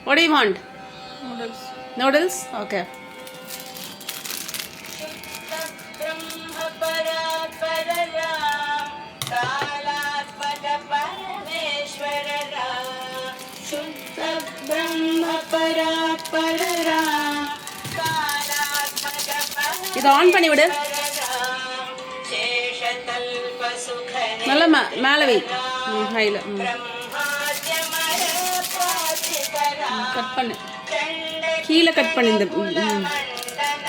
What do you want? Noodles. Noodles? Okay. இதை on பண்ணி விடு. நல்லா மேலே வை. ஹைல கட் பண்ணு. கீழே கட் பண்ணு. இந்த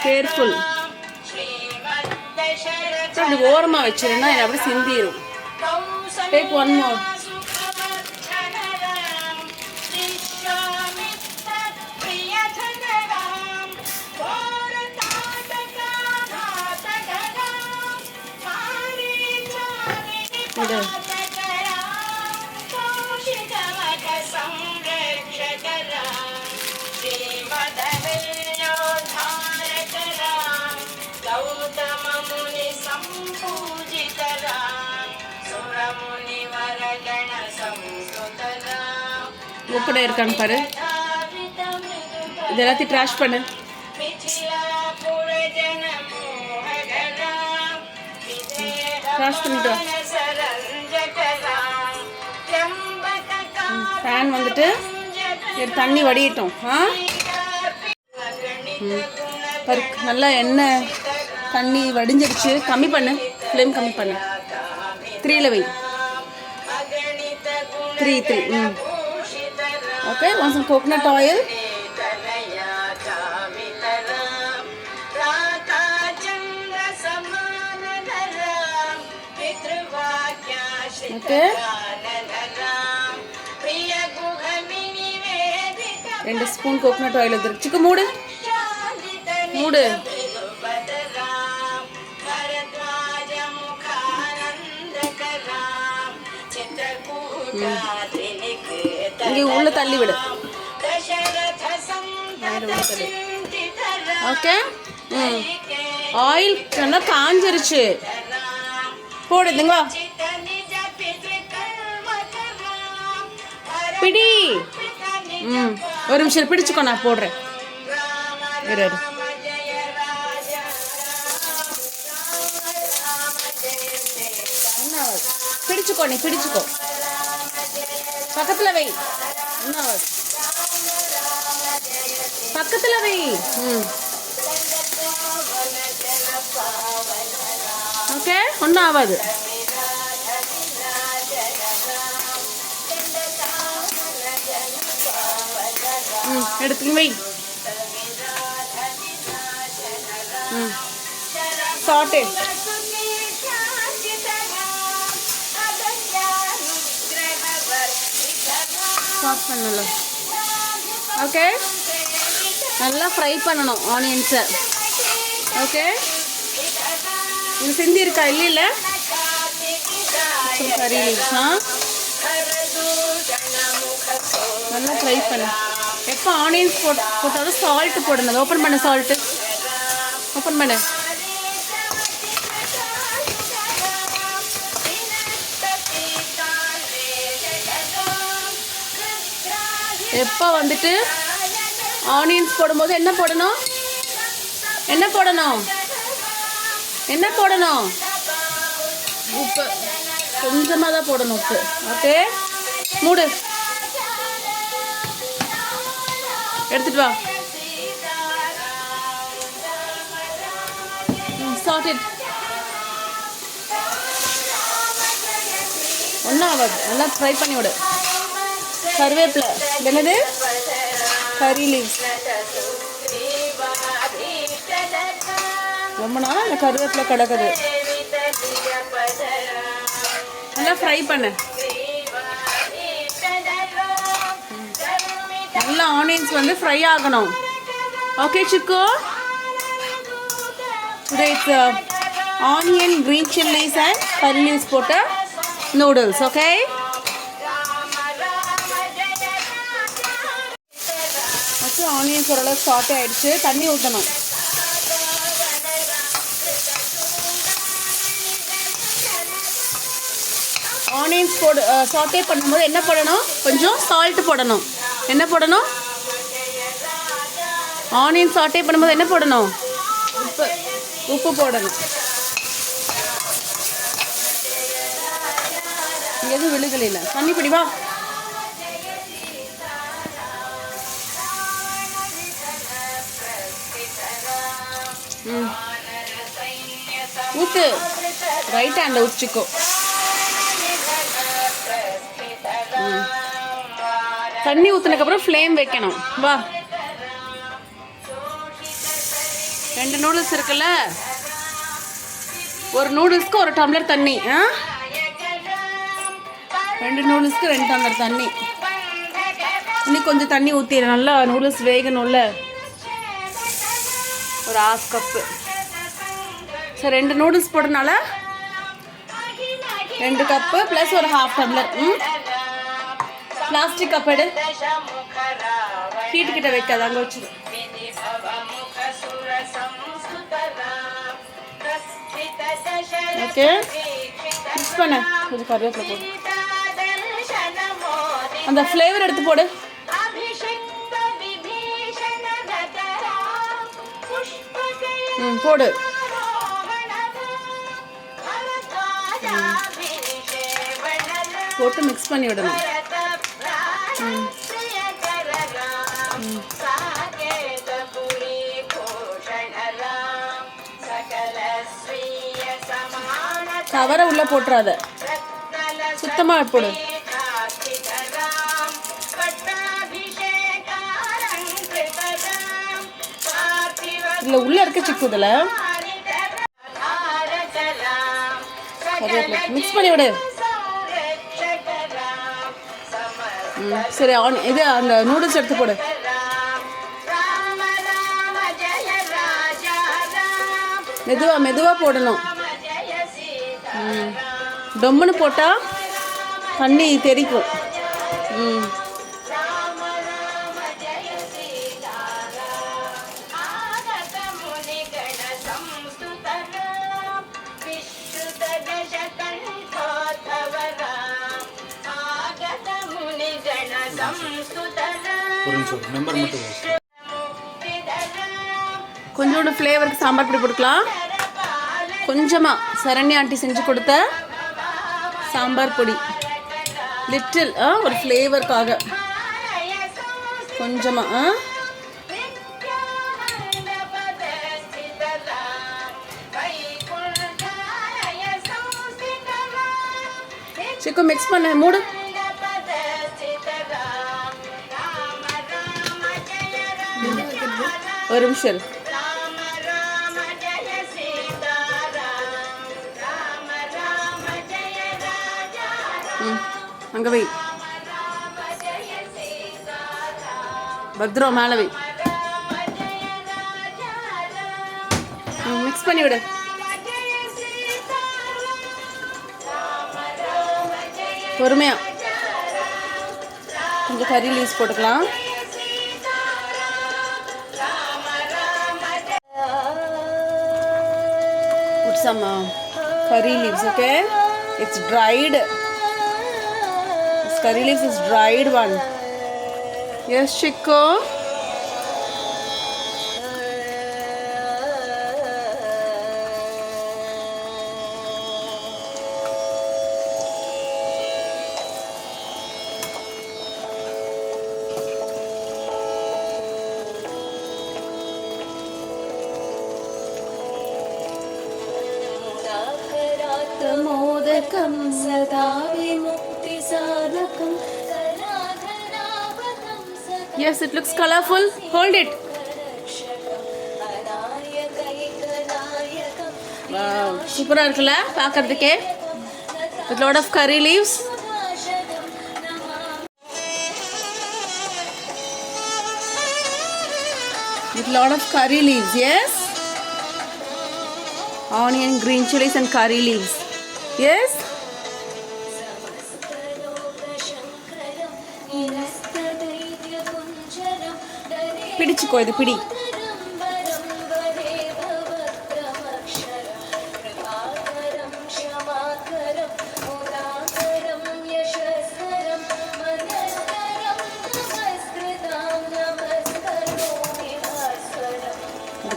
கேர்ஃபுல். அப்படி ஓரமாக வச்சிருந்தா எனக்கு அப்படி சிந்திடும். Take one more. உப்புட இருக்கான்னு பாரு. இது எல்லாத்தையும் ட்ராஷ் பண்ணு. ட்ராஷ் பண்ணிட்டு வா. ஃபேன் வந்துட்டு தண்ணி வடியட்டும். நல்லா எண்ணெய் தண்ணி வடிஞ்சிருச்சு. கம்மி பண்ணு, ஃப்ளேம் கம்மி பண்ணு. 3ல வை. 3 okay. want some coconut oil. Okay. 2 spoon coconut oil எடுத்து சிக்கு மூடு. இங்கே உள்ள தள்ளி விடு. ஓகே. ஆயில் நல்லா காஞ்சிருச்சு. போடுதுங்களா? பிடி. ஒரு நிமிஷம் பிடிச்சுக்கோ, நான் போடுறேன். பிடிச்சுக்கோ, நீ பிடிச்சுக்கோ. பக்கத்துல வை. பக்கத்துல வை. ஓகே. ஒன்றும் ஆகாது. எடுத்து வை. சாட்டே. சாட் பண்ணல. ஓகே. நல்லா ஃப்ரை பண்ணணும் ஆனியன்ஸை. ஓகே. இது சிந்தி இருக்கா? இல்லை கறி லீவ்ஸ். நல்லா ஃப்ரை பண்ணு. எப்போ ஆனியன்ஸ் போட்டாலும் சால்ட்டு போடணும். ஓப்பன் பண்ணு. சால்ட்டு ஓப்பன் பண்ணு. எப்போ வந்துட்டு ஆனியன்ஸ் போடும்போது என்ன போடணும்? உப்பு கொஞ்சமாக தான் போடணும். உப்பு. ஓகே. மூடு. எடுத்துட்டு வா. சார்டட். ஒன்றும் ஆகாது. நல்லா ஃப்ரை பண்ணி விடு. கருவேப்பிலை. என்னது? கறி லீவ்ஸ். ரொம்ப நாள் அந்த கருவேப்பிலை கிடக்குது. நல்லா ஃப்ரை பண்ணு. நல்லா ஆனியன்ஸ் வந்து ஃப்ரை ஆகணும். ஓகே சிக்கு. It's onion, green chillies and கறி லீவ்ஸ் போட்ட நூடுல்ஸ். ஓகே. ஆனியன்ஸ் ஓரளவு சாட்டே ஆயிடுச்சு. தண்ணி ஊற்றணும். ஆனியன்ஸ் சாட்டே பண்ணும்போது என்ன போடணும்? கொஞ்சம் சால்ட் போடணும். என்ன போடணும்? ஆனியன் சாட்டே பண்ணும்போது என்ன போடணும்? உப்பு போடணும். எதுவும் விழுகல. தண்ணி பிடி வா. ஊத்து. ரைட் ஹேண்ட்ல ஊற்றிக்கோ. தண்ணி ஊற்றினதுக்கப்புறம் ஃப்ளேம் வைக்கணும். வா. 2 நூடுல்ஸ் இருக்குல்ல, ஒரு நூடுல்ஸ்க்கு 1 டம்ளர் தண்ணி. 2 நூடுல்ஸ்க்கு 2 டம்ளர் தண்ணி. இன்னும் கொஞ்சம் தண்ணி ஊற்றிடு. நல்லா நூடுல்ஸ் வேகணும்ல. ஒரு 1/2 கப்பு. சரி, 2 நூடுல்ஸ் போடுறதுனால 2 கப்பு ப்ளஸ் ஒரு 1/2 டம்ளர். பிளாஸ்டிக் கப் எடு. ஹீட்டு கிட்ட வைக்காது, அங்கே வச்சுது. ஓகே, மிக்ஸ் பண்ண. கொஞ்சம் கருவேப்பிலை போடு. அந்த ஃப்ளேவர் எடுத்து போடு. போடு. போட்டு மிக்ஸ் பண்ணி விடணும். கவரை உள்ள போட்டுறாத, சுத்தமாக போடு. இதில் உள்ள இருக்க சிக்குதுல மிக்ஸ் பண்ணி விடு. சரி, இது அந்த நூடுல்ஸ் எடுத்து போடு. மெதுவா போடணும். டொம்முன்னு போட்டால் தண்ணி தெரிக்கும். கொஞ்சோண்டு ஃப்ளேவருக்கு சாம்பார் பொடி போட்டுக்கலாம். கொஞ்சமாக சரண்யா ஆண்டி செஞ்சு கொடுத்த சாம்பார் பொடி, லிட்டில், ஒரு ஃப்ளேவருக்காக கொஞ்சமாக. சிக்கு மிக்ஸ் பண்ண. மூடு. ஒரு நிமிஷம். அங்கே வை. பத்ரம் மேலே வை. மிக்ஸ் பண்ணி விடு. பொறுமையா. கொஞ்சம் கறி லீவ்ஸ் போட்டுக்கலாம். Put some curry leaves, okay? It's dried. This curry leaves is dried one. Yes, Chico. मोदकं सदा विमुक्तिसाधकं. Yes, it looks colorful. Hold it. Wow, super இருக்குல்ல பார்க்கிறதுக்கே. With lot of curry leaves. With lot of curry leaves, yes. Onion, green chilies and curry leaves. Yes. பிடிச்சுக்கோ, இது பிடி.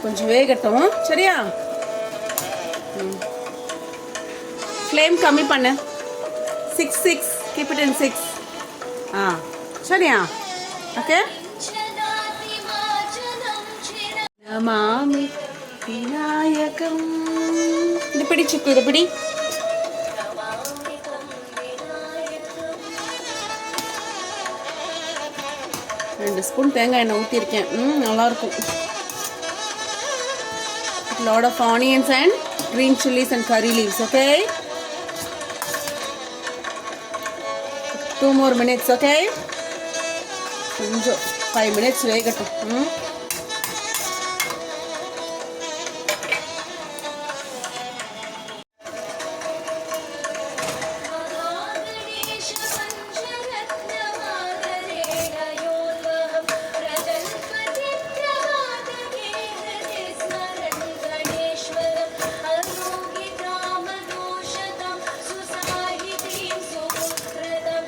கொஞ்சம் வேகட்டும் சரியா. Flame கம்மி பண்ணு. 6 keep it in 6. சரியா. ஓகே. நமாமி விநாயகம். இது பிடி சிக்கு, இது பிடி. ரெண்டு ஸ்பூன் தேங்காய் எண்ணெய் ஊற்றிருக்கேன். நல்லாயிருக்கும். lot of onions and green chilies and curry leaves. Okay, 2 more minutes. Okay, 5 minutes வேகட்டும்.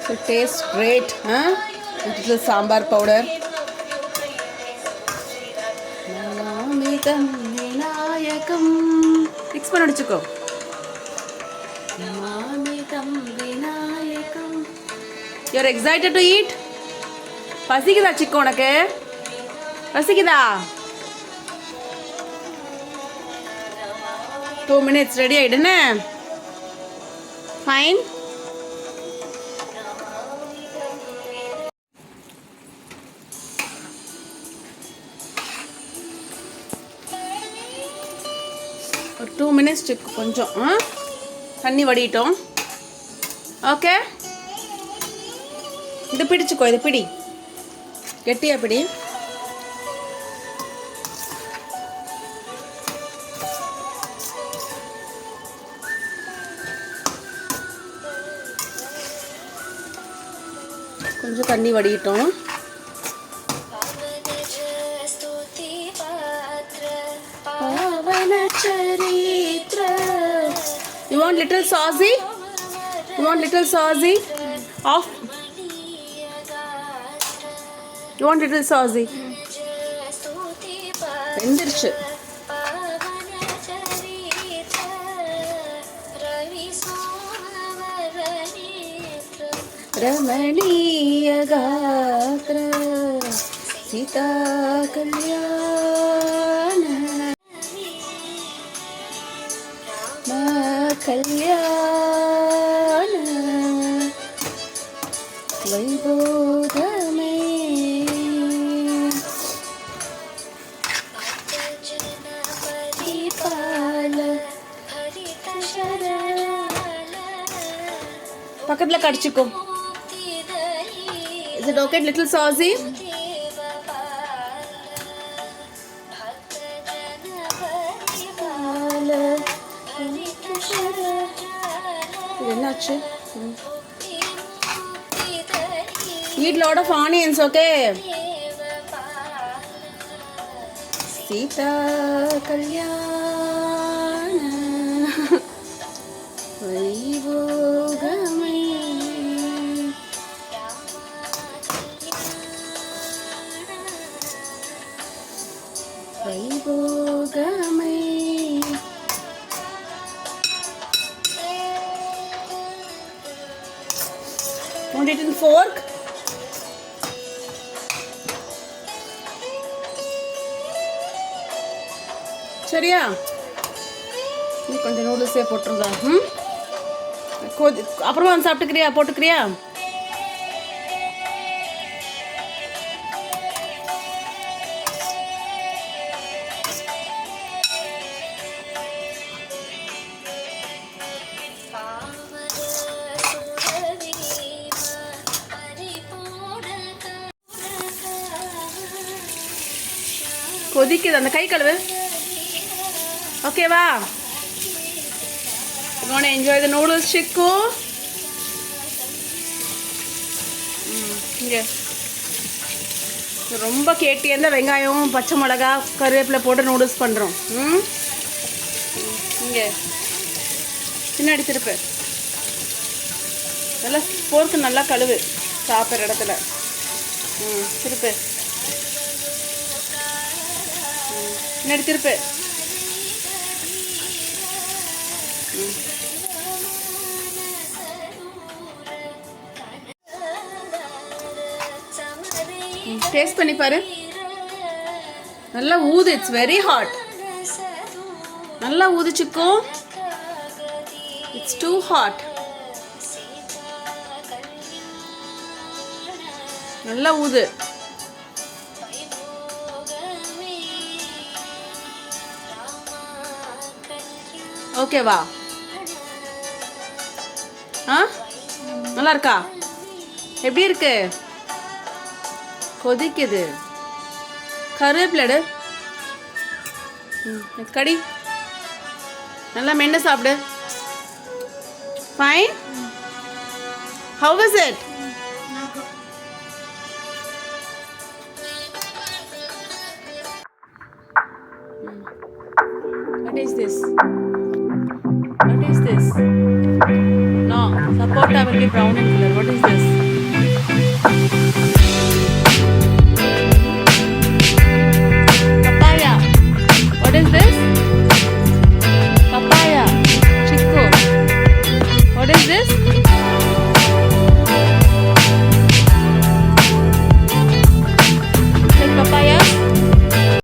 So tastes great, little sambar powder. Namamidam vinayakam. Mix பண்ணி அடிச்சுக்கோ. Namamidam vinayakam. You are excited to eat? பசிக்குதா சிக்கு உனக்கு? பசிக்குதா? 2 minutes ready ஆயிடுனே. Fine. ஒரு 2 minutes கொஞ்சம் தண்ணி வடிட்டோம். Okay, இது பிடிச்சுக்கோ, இது பிடி, கெட்டியா பிடி. கொஞ்சம் தண்ணி வடிட்டோம். You want little saucy? You want little saucy? Off. You want little saucy? வெந்திருச்சு. ரமணீய காத்ர Sita கல்யாண கல்யாண வைபோகமே. பக்கத்துல கடிச்சுக்கோ. Is it okay? Little saucy? என்னாச்சு? Eat lot of onions, okay? Sita கல்யாண வைபோகமே. வைபோகமே. Want it in fork? சரியா? நீ கொஞ்சம் நூடுல்ஸே போட்டுருந்தா. அப்புறமா வந்து சாப்பிட்டுக்கிறியா? போட்டுக்கிறியா? கொதிக்குது, அந்த கை கழுவு. ஓகேவா? You want to enjoy the noodles, Chikku? இங்கே ரொம்ப கேட்டியாக இருந்தால் வெங்காயம், பச்சை மிளகா, கருவேப்பிலை போட்டு நூடுல்ஸ் பண்ணுறோம். இங்கே பின்னாடி திருப்பு. நல்லா போர்க்கு நல்லா கழுவு சாப்பிட்ற இடத்துல. திருப்பு. பின்னாடி திருப்பு. டேஸ்ட் பண்ணி பாரு. நல்லா ஊது. It's very hot. நல்லா ஊதுச்சுக்கும். It's too hot. நல்லா ஊது. ஓகேவா? ஆ, நல்லா இருக்கா? எப்படி இருக்கு? கொதிக்குது. கருவேப்பிலடு. கடி. நல்லா மென்று சாப்பிடு. Fine. How is it? What is this? What is this? No, sapota will be brown in color. What is this? Papaya. What is this? Papaya. Chico. What is this?